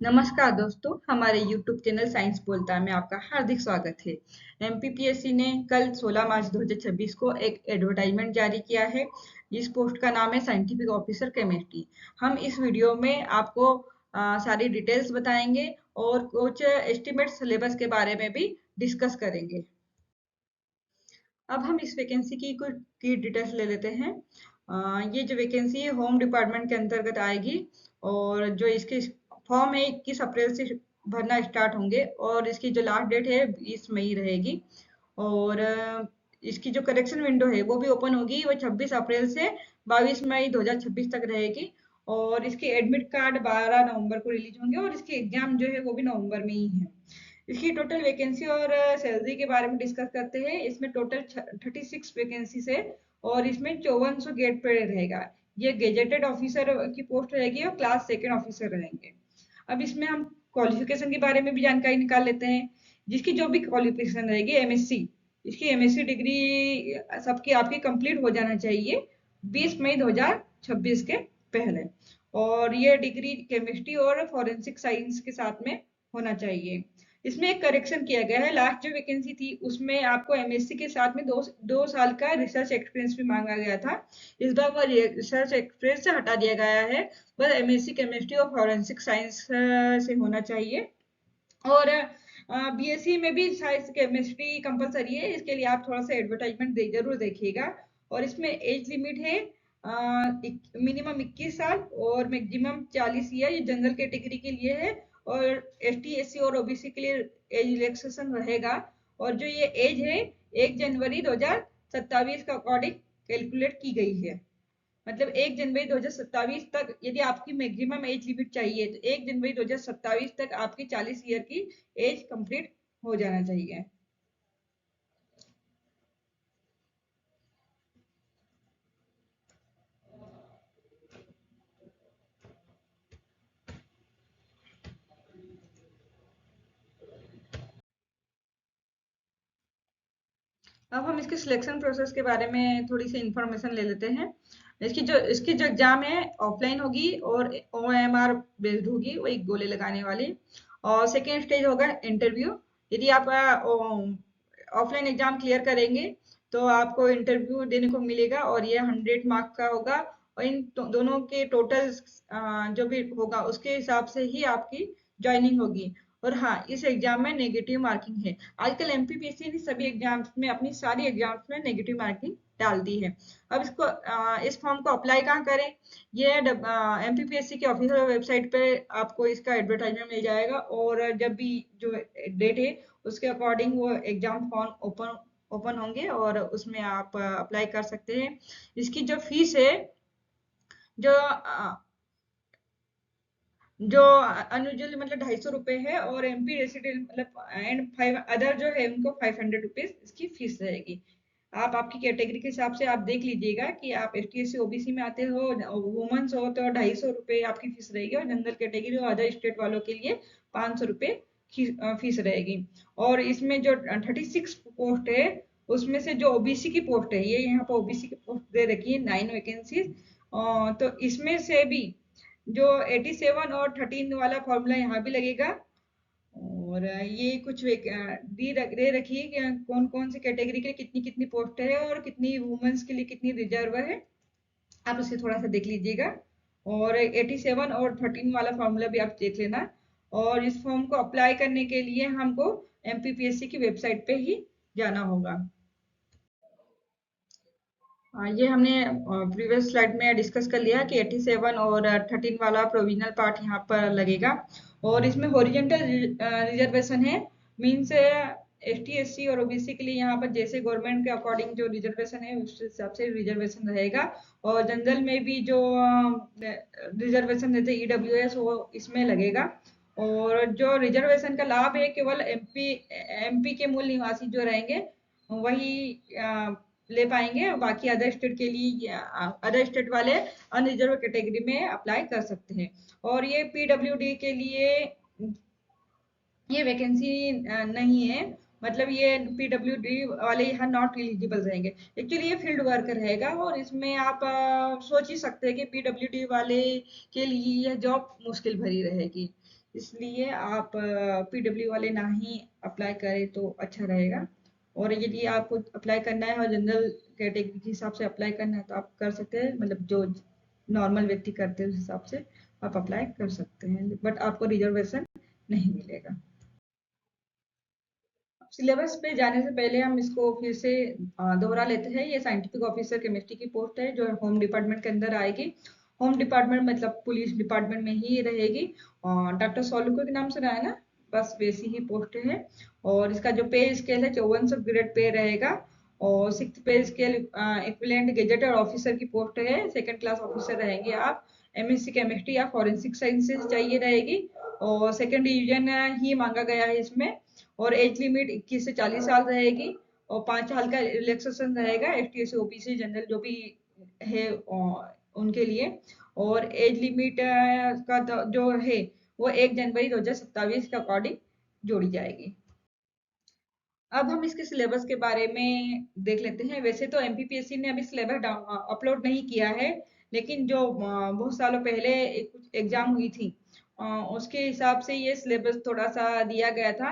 नमस्कार दोस्तों, हमारे YouTube चैनल साइंस बोलता में आपका हार्दिक स्वागत है। एमपीपीएससी ने कल 16 मार्च 2026 को एक एडवर्टाइजमेंट जारी किया है। इस पोस्ट का नाम है साइंटिफिक ऑफिसर केमिस्ट्री। हम इस वीडियो में आपको सारी डिटेल्स बताएंगे और कुछ एस्टिमेट सिलेबस के बारे में भी डिस्कस करेंगे। अब हम इस वैकेंसी की कुछ की डिटेल्स ले लेते हैं। ये जो वैकेंसी है होम डिपार्टमेंट के अंतर्गत आएगी और जो इसके फॉर्म है 21 अप्रैल से भरना स्टार्ट होंगे और इसकी जो लास्ट डेट है 20 मई रहेगी। और इसकी जो करेक्शन विंडो है वो भी ओपन होगी, वो 26 अप्रैल से 22 मई 2026 तक रहेगी। और इसके एडमिट कार्ड 12 नवंबर को रिलीज होंगे और इसके एग्जाम जो है वो भी नवंबर में ही है। इसकी टोटल वैकेंसी और सैलरी के बारे में डिस्कस करते हैं। इसमें टोटल 36 वैकेंसीज है और इसमें 5400 गेट पे रहेगा। ये गेजेटेड ऑफिसर की पोस्ट रहेगी और क्लास सेकेंड ऑफिसर रहेंगे। अब इसमें हम क्वालिफिकेशन के बारे में भी जानकारी निकाल लेते हैं। जिसकी जो भी क्वालिफिकेशन रहेगी एमएससी, इसकी एमएससी डिग्री सबकी आपकी कंप्लीट हो जाना चाहिए 20 मई 2026 के पहले। और ये डिग्री केमिस्ट्री और फॉरेंसिक साइंस के साथ में होना चाहिए। इसमें एक करेक्शन किया गया है, लास्ट जो वैकेंसी थी उसमें आपको एमएससी के साथ में दो साल का रिसर्च एक्सपीरियंस भी मांगा गया था। इस बार वो रिसर्च एक्सपीरियंस से हटा दिया गया है, बस एमएससी केमिस्ट्री और फॉरेंसिक साइंस से होना चाहिए। और बीएससी में भी साइंस केमिस्ट्री कंपलसरी है, इसके लिए आप थोड़ा सा एडवर्टाइजमेंट जरूर देखिएगा। और इसमें एज लिमिट है मिनिमम 21 साल और मैक्सिमम 40 ईयर, ये जनरल कैटेगरी के लिए है। और एसटी एससी और ओबीसी के लिए एज रिलैक्सेशन रहेगा। और जो ये एज है 1 जनवरी 2027 का अकॉर्डिंग कैलकुलेट की गई है। मतलब 1 जनवरी 2027 तक यदि आपकी मैक्सिमम एज लिमिट चाहिए तो 1 जनवरी 2027 तक आपकी 40 ईयर की एज कंप्लीट हो जाना चाहिए। अब हम इसके सिलेक्शन प्रोसेस के बारे में थोड़ी सी इंफॉर्मेशन ले लेते हैं। इसकी जो एग्जाम है ऑफलाइन होगी और ओएमआर बेस्ड होगी, वही गोले लगाने वाली। और सेकेंड स्टेज होगा इंटरव्यू। यदि आप ऑफलाइन एग्जाम क्लियर करेंगे तो आपको इंटरव्यू देने को मिलेगा और ये 100 मार्क का होगा। और इन दोनों के टोटल जो भी होगा उसके हिसाब से ही आपकी ज्वाइनिंग होगी। और हाँ, इस एग्जाम में नेगेटिव मार्किंग है। आजकल एमपीपीएससी ने सभी एग्जाम्स में, अपनी सारी एग्जाम्स में नेगेटिव मार्किंग डाल दी है। अब इस फॉर्म को अप्लाई कहाँ करें? ये एमपीपीएससी के ऑफिशियल वेबसाइट पे आपको इसका एडवर्टाइजमेंट मिल जाएगा और जब भी जो डेट है उसके अकॉर्डिंग वो एग्जाम फॉर्म ओपन ओपन होंगे और उसमें आप अप्लाई कर सकते हैं। इसकी जो फीस है, जो जो अनयूजुअली मतलब 250 रुपए है और एमपी रेसिडेंट मतलब एंड 5 अदर जो है उनको 500 रुपीज इसकी फीस रहेगी। आप आपकी कैटेगरी के हिसाब से आप देख लीजिएगा कि आप S T S C OBC में आते हो, वुमेन्स हो तो 250 रुपए आपकी फीस रहेगी और जनरल कैटेगरी और अदर स्टेट वालों के लिए 500 रुपए फीस रहेगी। और इसमें जो 36 पोस्ट है उसमें से जो ओबीसी की पोस्ट है, ये यहाँ पर ओबीसी की पोस्ट दे रखी है 9 वैकेंसीज। तो इसमें से भी जो 87 और 13 वाला फॉर्मूला यहाँ भी लगेगा। और ये कुछ दे रखी है कि कौन कौन सी कैटेगरी के लिए कितनी कितनी पोस्ट है और कितनी वुमेन्स के लिए कितनी रिजर्व है, आप उसे थोड़ा सा देख लीजिएगा। और 87 और 13 वाला फॉर्मूला भी आप देख लेना। और इस फॉर्म को अप्लाई करने के लिए हमको एमपीपीएससी की वेबसाइट पे ही जाना होगा। ये हमने प्रीवियस स्लाइड में डिस्कस कर लिया कि 87 और 13 वाला प्रोविजनल पार्ट यहाँ पर लगेगा। और इसमें हॉरिजॉन्टल रिजर्वेशन है, means S T S C और ओबीसी के लिए यहाँ पर जैसे गवर्नमेंट के अकॉर्डिंग जो रिजर्वेशन है उस हिसाब से रिजर्वेशन रहेगा। और जनरल में भी जो रिजर्वेशन देते ईडब्ल्यू एस वो इसमें लगेगा। और जो रिजर्वेशन का लाभ है केवल एमपी के मूल निवासी जो रहेंगे वही ले पाएंगे। बाकी अदर स्टेट के लिए अदर स्टेट वाले अनरिजर्व कैटेगरी में अप्लाई कर सकते हैं। और ये पीडब्ल्यूडी के लिए ये वैकेंसी नहीं है, मतलब ये पीडब्ल्यूडी वाले यहाँ नॉट एलिजिबल रहेंगे। एक्चुअली ये फील्ड वर्क रहेगा और इसमें आप सोच ही सकते हैं कि पीडब्ल्यूडी वाले के लिए यह जॉब मुश्किल भरी रहेगी। इसलिए आप पीडब्ल्यू वाले ना ही अप्लाई करें तो अच्छा रहेगा। और यदि आपको अप्लाई करना है और जनरल कैटेगरी के हिसाब से अप्लाई करना है तो आप कर सकते हैं, मतलब जो नॉर्मल व्यक्ति करते हैं उस हिसाब से आप अप्लाई कर सकते हैं, बट आपको रिजर्वेशन नहीं मिलेगा। सिलेबस पे जाने से पहले हम इसको फिर से दोहरा लेते हैं। ये साइंटिफिक ऑफिसर केमिस्ट्री की पोस्ट है जो होम डिपार्टमेंट के अंदर आएगी। होम डिपार्टमेंट मतलब पुलिस डिपार्टमेंट में ही रहेगी। डॉक्टर सोलुको के नाम सुना है ना, बस वैसी ही पोस्ट है। और इसका जो पे स्केल है 5400 ग्रेड पे रहेगा। और सिक्स पे स्केल इक्विवेलेंट गेजेटेड ऑफिसर की पोस्ट है, सेकंड क्लास ऑफिसर रहेंगे आप। एमएससी केमिस्ट्री या फॉरेंसिक साइंसेज चाहिए रहेगी। और सेकंड डिवीजन ही मांगा गया है इसमें। और एज लिमिट 21 से 40 साल रहेगी। और 5 साल का रिलैक्सेशन रहेगा S T S OBC general जो भी है उनके लिए। और एज लिमिट का जो है वो 1 जनवरी 2027 के अकॉर्डिंग जोड़ी जाएगी। अब हम इसके सिलेबस के बारे में देख लेते हैं। वैसे तो एमपीपीएससी ने अभी सिलेबस अपलोड नहीं किया है, लेकिन जो बहुत सालों पहले कुछ एग्जाम हुई थी उसके हिसाब से ये सिलेबस थोड़ा सा दिया गया था।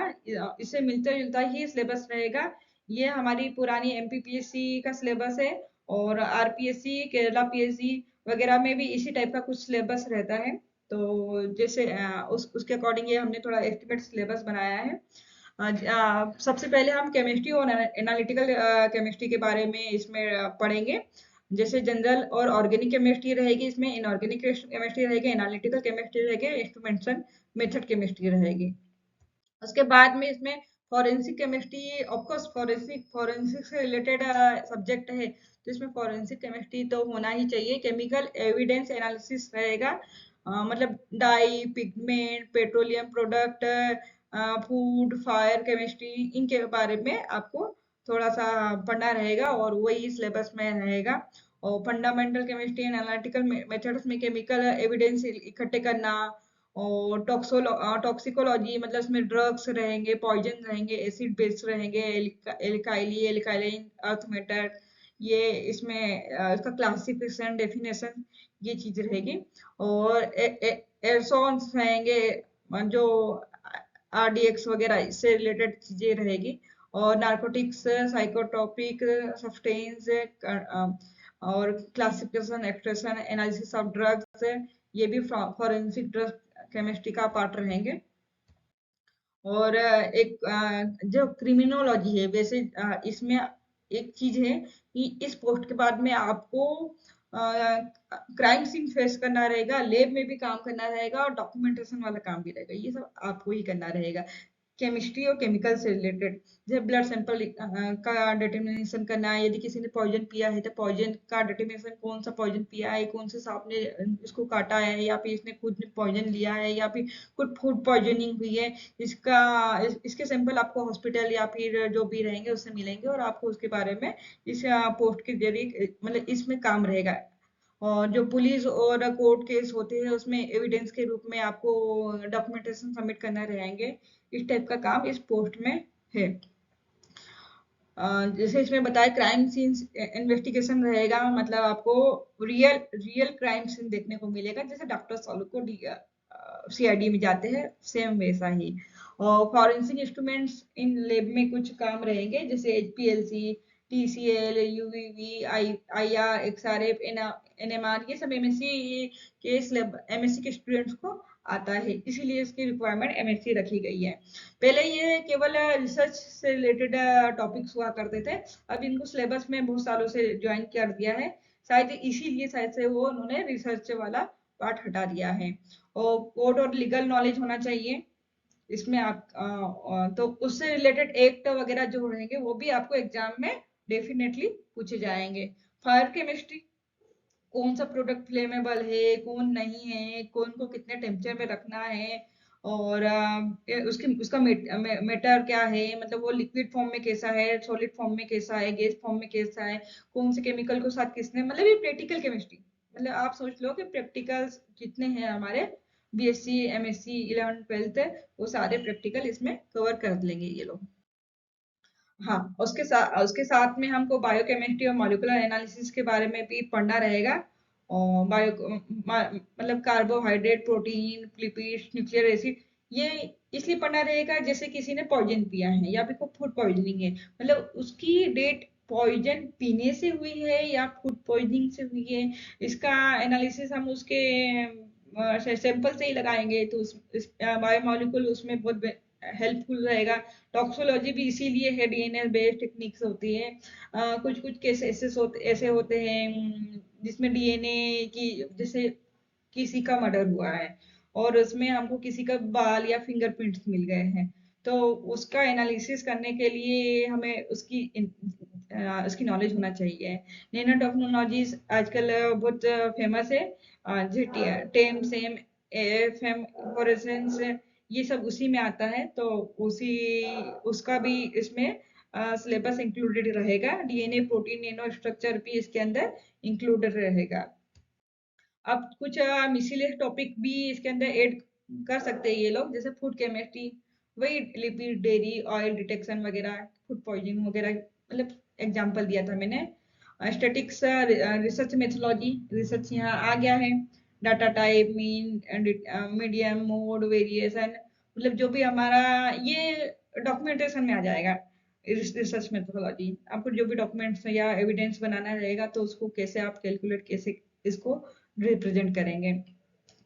इससे मिलता जुलता ही सिलेबस रहेगा। ये हमारी पुरानी एमपीपीएससी का सिलेबस है। और आरपीएससी, केरला पीएससी वगैरह में भी इसी टाइप का कुछ सिलेबस रहता है। तो जैसे उसके अकॉर्डिंग ये हमने थोड़ा एस्टिमेट सिलेबस बनाया है। सबसे पहले हम केमिस्ट्री और एनालिटिकल केमिस्ट्री के बारे में इसमें पढ़ेंगे। जैसे जनरल और ऑर्गेनिक केमिस्ट्री रहेगी, इसमें इनऑर्गेनिक केमिस्ट्री रहेगी, एनालिटिकल केमिस्ट्री रहेगी, इंस्ट्रूमेंटेशन मेथड केमिस्ट्री रहेगी। उसके बाद में इसमें forensic chemistry, of course forensic forensic से रिलेटेड सब्जेक्ट है तो इसमें फॉरेंसिक केमिस्ट्री तो होना ही चाहिए। केमिकल एविडेंस एनालिसिस रहेगा। मतलब dye, pigment, petroleum product, food, fire chemistry, इनके बारे में आपको थोड़ा सा पढ़ना रहेगा और वही सिलेबस में रहेगा। और fundamental chemistry and analytical methods में केमिकल एविडेंस इकट्ठे करना। और टॉक्सिकोलॉजी मतलब इसमें ड्रग्स रहेंगे, पॉइजन रहेंगे, एसिड बेस रहेंगे, एल्काइली, एल्काइलिन, अर्थ मेटल, ये इसमें इसका क्लासिफिकेशन, डेफिनेशन, ये चीज रहेगी। और एरसोन्स रहेंगे जो आरडीएक्स वगैरह इससे रिलेटेड चीजें रहेगी। और नार्कोटिक्स, साइकोट्रोपिक सब्सटेंस, और classification, extraction, analysis of drugs, ये भी फॉरेंसिक ड्रग केमिस्ट्री का पार्ट रहेंगे। और एक जो क्रिमिनोलॉजी है, वैसे इसमें एक चीज है कि इस पोस्ट के बाद में आपको क्राइम सीन फेस करना रहेगा, लैब में भी काम करना रहेगा और डॉक्यूमेंटेशन वाला काम भी रहेगा। ये सब आपको ही करना रहेगा, केमिस्ट्री और केमिकल से रिलेटेड। जैसे ब्लड सैंपल का डिटर्मिनेशन करना है, यदि किसी ने पॉइजन पिया है तो पॉइजन का डिटर्मिनेशन, कौन सा पॉइजन पिया है, कौन से सांप ने इसको काटा है, या फिर इसने खुद ने पॉइजन लिया है, या फिर कुछ फूड पॉइजनिंग हुई है। इसका इसके सैंपल आपको हॉस्पिटल या फिर जो भी रहेंगे उससे मिलेंगे और आपको उसके बारे में इस पोस्ट के जरिए मतलब इसमें काम रहेगा। और जो पुलिस और कोर्ट केस होते हैं उसमें एविडेंस के रूप में आपको डॉक्यूमेंटेशन सबमिट करना रहेंगे। इस टाइप का काम इस पोस्ट में है। जैसे इसमें बताया क्राइम सीन इन्वेस्टिगेशन रहेगा, मतलब आपको रियल रियल क्राइम सीन देखने को मिलेगा, जैसे डॉक्टर सॉलू को सीआईडी में जाते हैं सेम वैसा ही। और फॉरेंसिक इंस्ट्रूमेंट्स इन लैब में कुछ काम रहेंगे, जैसे एचपीएलसी, टीसीएल, यूवीवी, आईआर, एक्सआरएफ, एनएमआर, ये सब एमएससी के एमएससी के स्टूडेंट्स को आता है, इसीलिए इसकी रिक्वायरमेंट एमएससी रखी गई है। पहले ये केवल रिसर्च से रिलेटेड टॉपिक्स हुआ करते थे, अब इनको सिलेबस में बहुत सालों से ज्वाइन कर दिया है। शायद इसीलिए शायद से वो उन्होंने रिसर्च वाला पार्ट हटा दिया है। और कोर्ट और लीगल नॉलेज होना चाहिए इसमें। आप तो उससे रिलेटेड एक्ट वगैरह जो रहेंगे वो भी आपको एग्जाम में डेफिनेटली पूछे जाएंगे। फायर केमिस्ट्री, कौन सा प्रोडक्ट फ्लेमेबल है, कौन नहीं है, कौन को कितने टेम्परेचर में रखना है। और उसका मेटर क्या है, मतलब वो लिक्विड फॉर्म में कैसा है, सॉलिड फॉर्म में कैसा है, गैस फॉर्म में कैसा है, कौन से केमिकल को साथ किसने, मतलब ये प्रैक्टिकल केमिस्ट्री। मतलब आप सोच लो कि प्रैक्टिकल जितने हैं हमारे बीएससी, एमएससी, 11th 12th, वो सारे प्रैक्टिकल इसमें कवर कर लेंगे ये लोग। हाँ, उसके साथ में हमको बायोकेमिस्ट्री और मॉलिक्यूलर एनालिसिस के बारे में भी पढ़ना रहेगा। और मतलब carbohydrate, protein, lipids, nuclear acid, ये इसलिए पढ़ना रहेगा जैसे किसी ने पॉइजन पिया है या फिर फूड पॉइजनिंग है, मतलब उसकी डेट पॉइजन पीने से हुई है या फूड पॉइजनिंग से हुई है, इसका एनालिसिस हम उसके सैंपल से ही लगाएंगे, तो उस बायोमोलिक्यूल उसमें बहुत हेल्पफुल रहेगा। टॉक्सोलॉजी भी इसीलिए है, डीएनए बेस्ड टेक्निक्स होती है। कुछ कुछ केस ऐसे होते हैं जिसमें डीएनए की, जैसे किसी का मर्डर हुआ है और उसमें हमको किसी का बाल या फिंगरप्रिंट्स मिल गए हैं, तो उसका एनालिसिस करने के लिए हमें उसकी नॉलेज होना चाहिए। नैनो टेक्नोलॉजीज आजकल बहुत फेमस है। टेम सेम एएफएम फ्लोरेसेंस, ये सब उसी में आता है, तो उसी उसका भी इसमें सिलेबस इंक्लूडेड रहेगा। डीएनए प्रोटीन नैनो स्ट्रक्चर भी इसके अंदर इंक्लूडेड रहेगा। अब कुछ मिसलेनियस टॉपिक भी इसके अंदर ऐड कर सकते हैं ये लोग, जैसे फूड केमिस्ट्री, वही लिपिड, डेयरी, ऑयल डिटेक्शन वगैरह, फूड पॉइजनिंग वगैरह, मतलब एग्जांपल दिया था मैंने। स्टैटिक्स रिसर्च मेथोलॉजी, रिसर्च यहाँ आ गया है। Data type, mean, medium, mode, variation, मतलब जो भी हमारा ये डॉक्यूमेंटेशन में आ जाएगा। रिसर्च मेथोलॉजी, आपको जो भी डॉक्यूमेंट्स या एविडेंस बनाना रहेगा तो उसको कैसे आप कैलकुलेट, कैसे इसको रिप्रेजेंट करेंगे।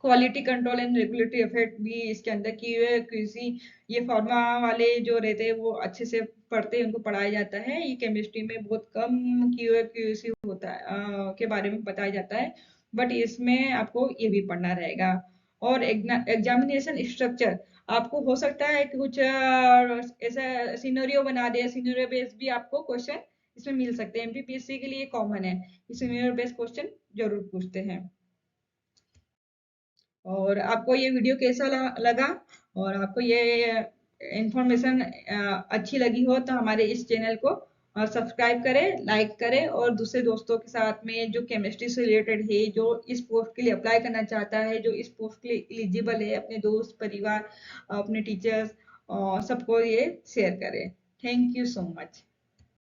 Quality control and regulatory effect भी इसके अंदर की हुए किसी, ये फार्मा वाले जो रहते हैं वो अच्छे से पढ़ते हैं, उनको पढ़ाया जाता है। ये केमिस्ट्री में बहुत कम क्यूए क्यूसी होता है के बारे में बताया जाता है, बट इसमें आपको ये भी पढ़ना रहेगा। और एग्जामिनेशन स्ट्रक्चर, आपको हो सकता है कि कुछ ऐसा सिनेरियो बना दे, सिनेरियो बेस्ड भी आपको क्वेश्चन इसमें मिल सकते हैं। एमपीपीएससी के लिए कॉमन है, सिनेरियो बेस्ड क्वेश्चन जरूर पूछते हैं। और आपको ये वीडियो कैसा लगा, और आपको ये इंफॉर्मेशन अच्छी लगी हो तो हमारे इस चैनल को सब्सक्राइब करें, लाइक करें, और दूसरे दोस्तों के साथ में जो केमिस्ट्री से रिलेटेड है, जो इस पोस्ट के लिए अप्लाई करना चाहता है, जो इस पोस्ट के लिए एलिजिबल है, अपने दोस्त, परिवार, अपने टीचर्स, सबको ये शेयर करें। Thank you so much.